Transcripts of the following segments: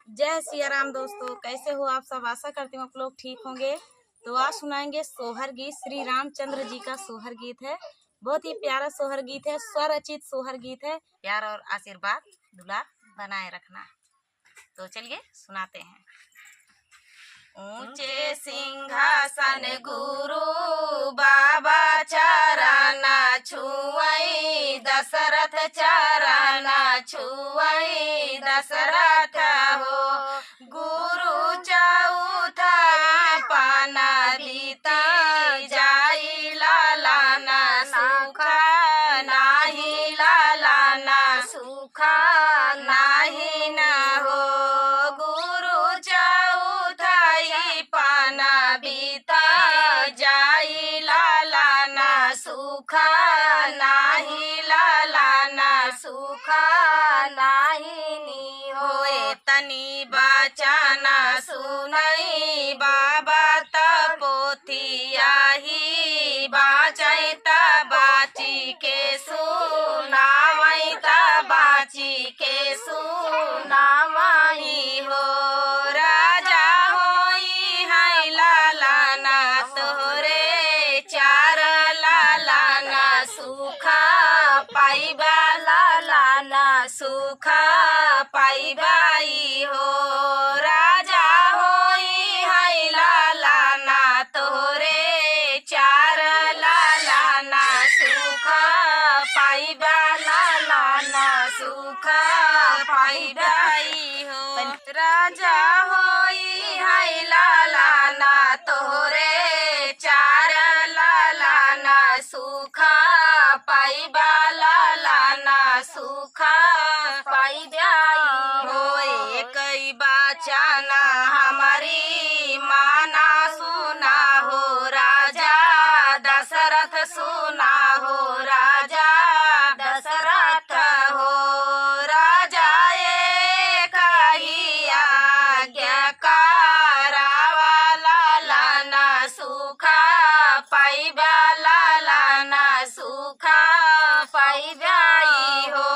जय सिया राम दोस्तों, कैसे हो आप सब। आशा करती हूँ आप लोग ठीक होंगे। तो आज सुनाएंगे सोहर गीत। श्री रामचंद्र जी का सोहर गीत है। बहुत ही प्यारा सोहर गीत है, स्वरचित सोहर गीत है। प्यार और आशीर्वाद दुलार बनाए रखना। तो चलिए सुनाते हैं। ऊंचे सिंहासन गुरु बाबा चरण छुआई, दशरथ चरण छुआई दशरथ हो। गुरु चौथा पाना बीता जाई, लालाना सुखा नाही, लालाना सुखा नाही न हो। गुरु चौथाई पाना बीता जाई, लालाना सुखा नाही, लालाना सुखा नाही नी होए। तनी बचाना सुनई बाबा तपोथिया ही, बाचई त बाची के सुनावई त बाची के सुनावई हो। राजा होई है लालाना तोरे चार, लालाना सुखा पाइबा, लालाना सुखा पाइबाई हो। राजा होई है लालाना तोरे चार, लालाना सुखा पाइबा, लालाना सुखा पाइबाई हो। राजा होई है लालाना तोरे चार, लालाना सुखा पाइबा, लालाना सुखा पाइबाई हो। कई बचाना हमारी माना सुना हो, राजा दशरथ सुना हो, राजा दशरथ हो। राजा एक ही आज्ञा करावा, लालाना सुखा पाइबा, लालाना सुखा पाइबाई हो।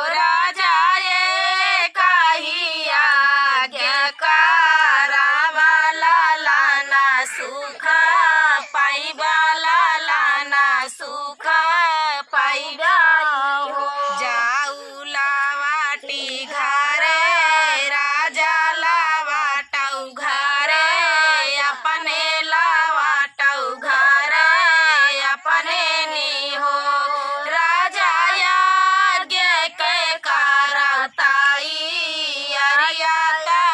राजा एक ही आज्ञा करावा, लालाना सुखा पाइबा, लालाना सुखा पाइबाई हो। जाऊ लावाटी घरे, राजा लावाटऊ घरे, अपने लावाटऊ घरे अपने नी हो। राजा यज्ञ के करताई, अरिया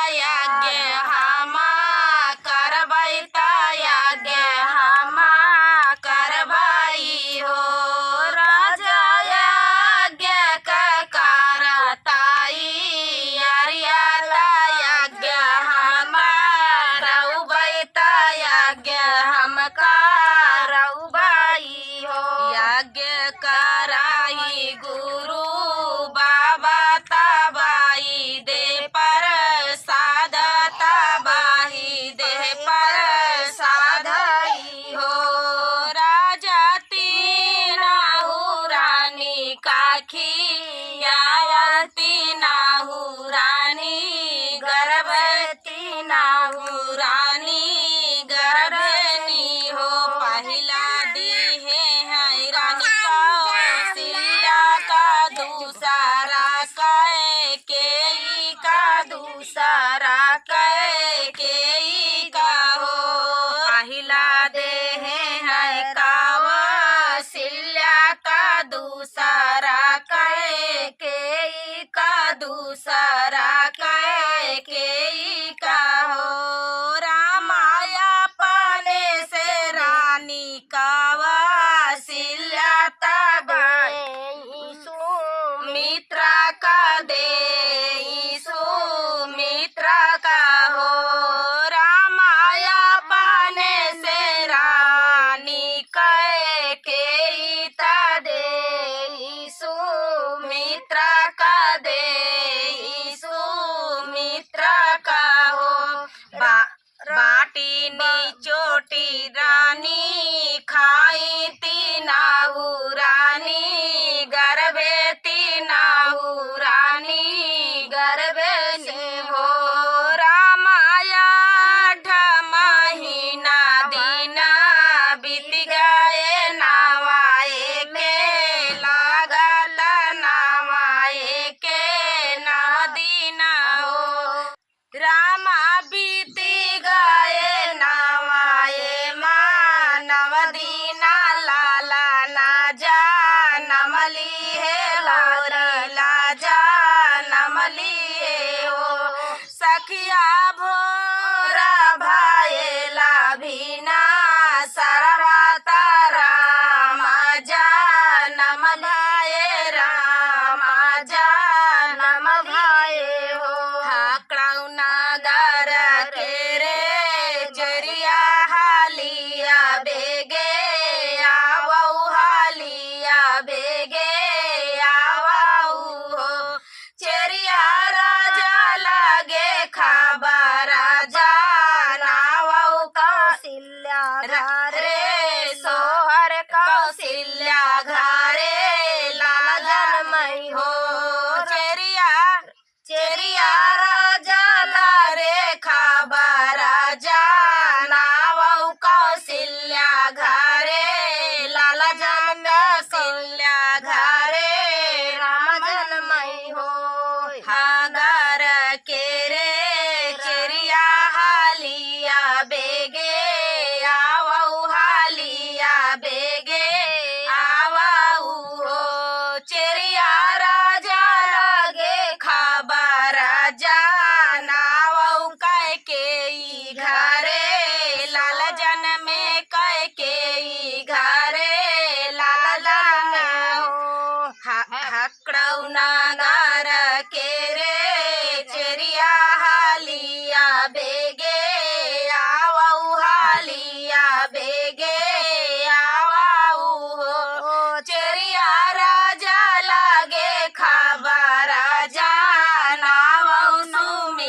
यज्ञ हमा करबई यज्ञ हमा करबई हो। राजा यज्ञ के करताई, अरिया यज्ञ हमा रउबई यज्ञ हम करउबई हो। यज्ञ कराई गुरु बाबा तबाई दे प्रसाद, तबाही दे प्रसादई हो। राजा तीनाहु रानी काखी तीनाहु रानी गर्भ, तीनाहु रानी गर्भनी हो। पहला दीहे है रानी कौशल्या का, दूसरा कैकेयी का, दूसरा कैकेयी का हो। पहला देहे है कौशल्या का, दूसरा कैकेयी का, दूसरा कैकेयी का हो। रामाया पाने से रानी कौशल्या तबाई, सुमित्रा का दे सुमित्रा का हो। रामाया पाने से रानी कैकेयी दे सुमित्रा का, दे सुमित्रा का हो। बाटी नी चोटी रानी खाई, तीनाहु रानी गर्भे, तीनाहु रानी गर्भे हो।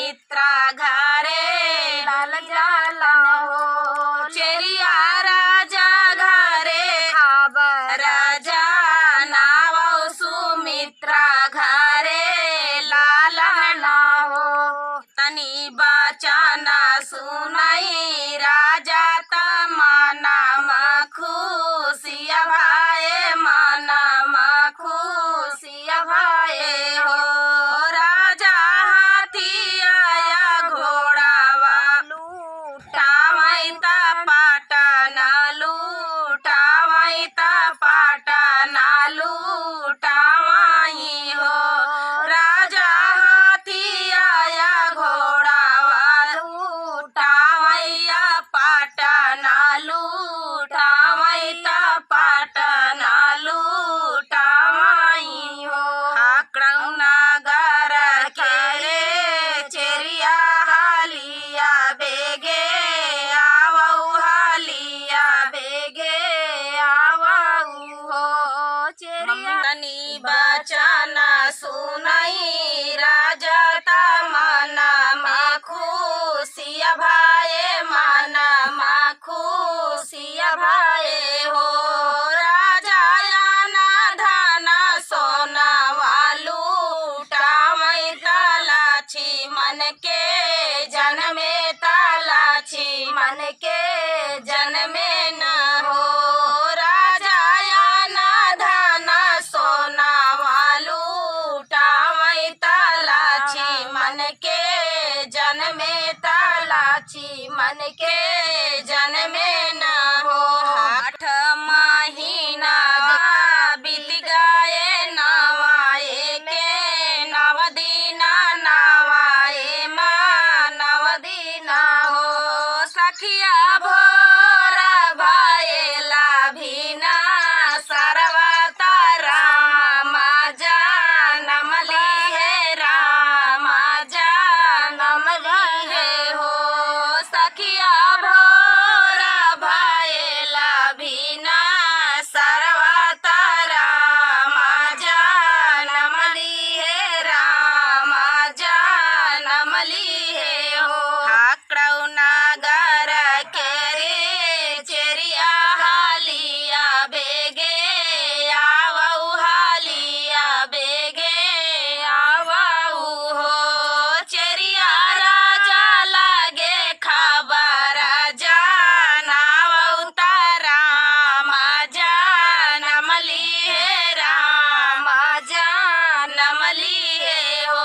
सुमित्रा घरे लाल जालन हो। चेरिया राजा घरे खबर राजा नाव सुमित्रा घरे लालन हो। तनी बचना सुनाई राजा तमाना खुशिया भाए माना खुशिया भाए हो। राजा हाथी आया घोड़ावा लूटावई ता पाटना लूटावई ता पाटना लूटावई हो। राजा हाथी आया घोड़ावा लूटावैया पाटना लूटावई ता पाटना लूटावई हो। हाकड़ऊ नगर के रे चेरिया हालिया बेगे आवऊ हालिया बेगे आवऊ हो। चेरिया तनी बचना सुनाई राजा तमना खुशिया भाए माना खुशिया भाए हो। राजा याना धना सोना वालू टावई तलाची मन के जन्मे तलाची मन के जन्मे न हो। राजा याना धना सोना वालू टावई तलाची मन के जन्मे तलाची मन के जन्मे न हो। 8 महीना बीत गए नवाए के नव दीना नवाए माँ नव दीना हो। सखिया भोरा भयला भीना सरवता राम जानम ली है राम जानम ली है हो। सखिया भोरा भयला भीना सरवता राम जानम ली है राम जानम ली है हो। हाकड़ऊ नगर के रे चेरिया हालिया बेगे आवऊ हालिया बेगे आवऊ हो। चेरिया राजा लागे खबर जानवऊ राम जानम ली है राम जानम ली है हो।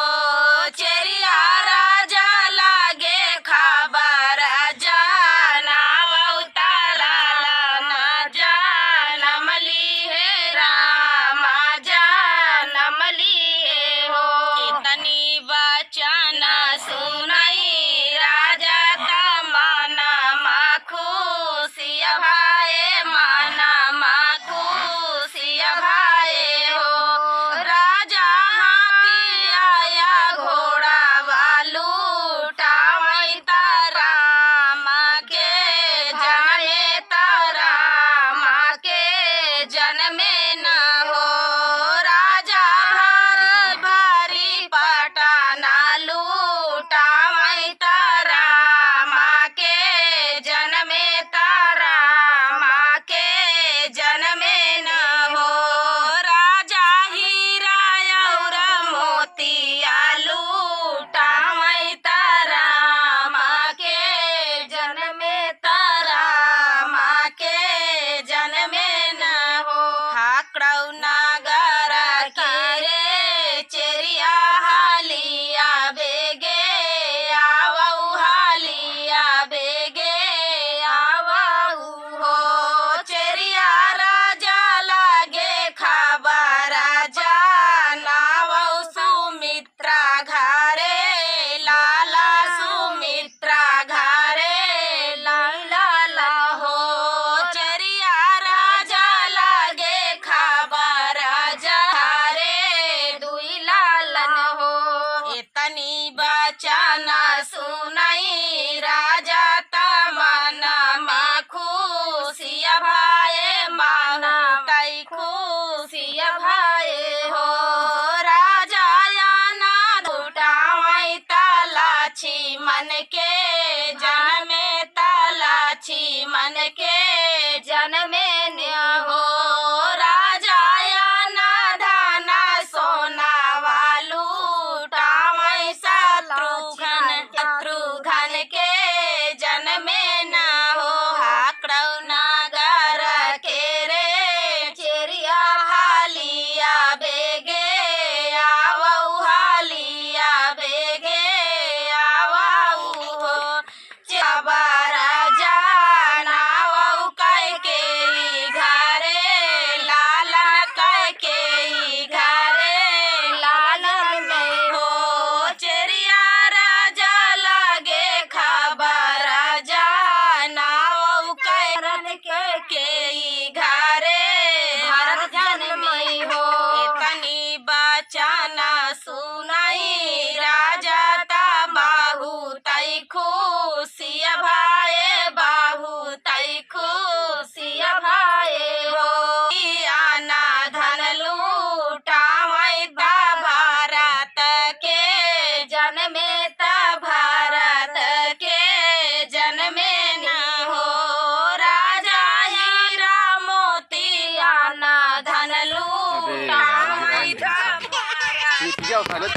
चेरिया राजा लागे खबर जानवऊ लालन जानम ली है राम जानम ली है हो। इतनी बचना सुनाई राजा तमना खुशिया भाए माना खुशिया भाए हो। राजा हाथी आया घोड़ा वालू टावई राम के जन्मे राम के जन्मे न हो। राजा भारी भारी पटना लूटावई राम के जन्मे राम के जन्मे न हो। राजा हीरा और मोतिया लूटावई राम के जन्मे राम के जन्मे न हो। हाकड़ऊ नगर के रे चेरिया हालिया बेगे आवऊ हालिया बेगे आवऊ हो। चेरिया राजा लागे खबर जानवऊ सुमित्रा घरे लाला सुमित्रा घरे लाला हो। चेरिया राजा लागे खबर घरे दुई लालन हो। इतनी बचना सुनाई राजा तमना खुशिया भाए माना खुशिया भाए हो। राजा याना लूटावई तलाची मन के जनमे तलाची मन के जनमे हो राजा ना धाना सोना वालू टावै शत्रुघ्न के जनमे न हो हाकड़ौ नगर के रे चेरिया हालिया बेगे आवौ हालिया बेगे आवौ हो चबरा जानावौ कह के घरे लालन कह के घरे लालन में हो चेरिया राजा लगे खबर जानावौ करन के घरे भरत जन में हो इतनी बचाना सुनाई राजा ता बाहु तई खुशिया भाई बाहु तई खुशिया भाई हो आना धन लूटावै ता भारत के जनमे ता भारत के जनमे न हो राजा हीरा मोती आना धन लूटावै ता भारत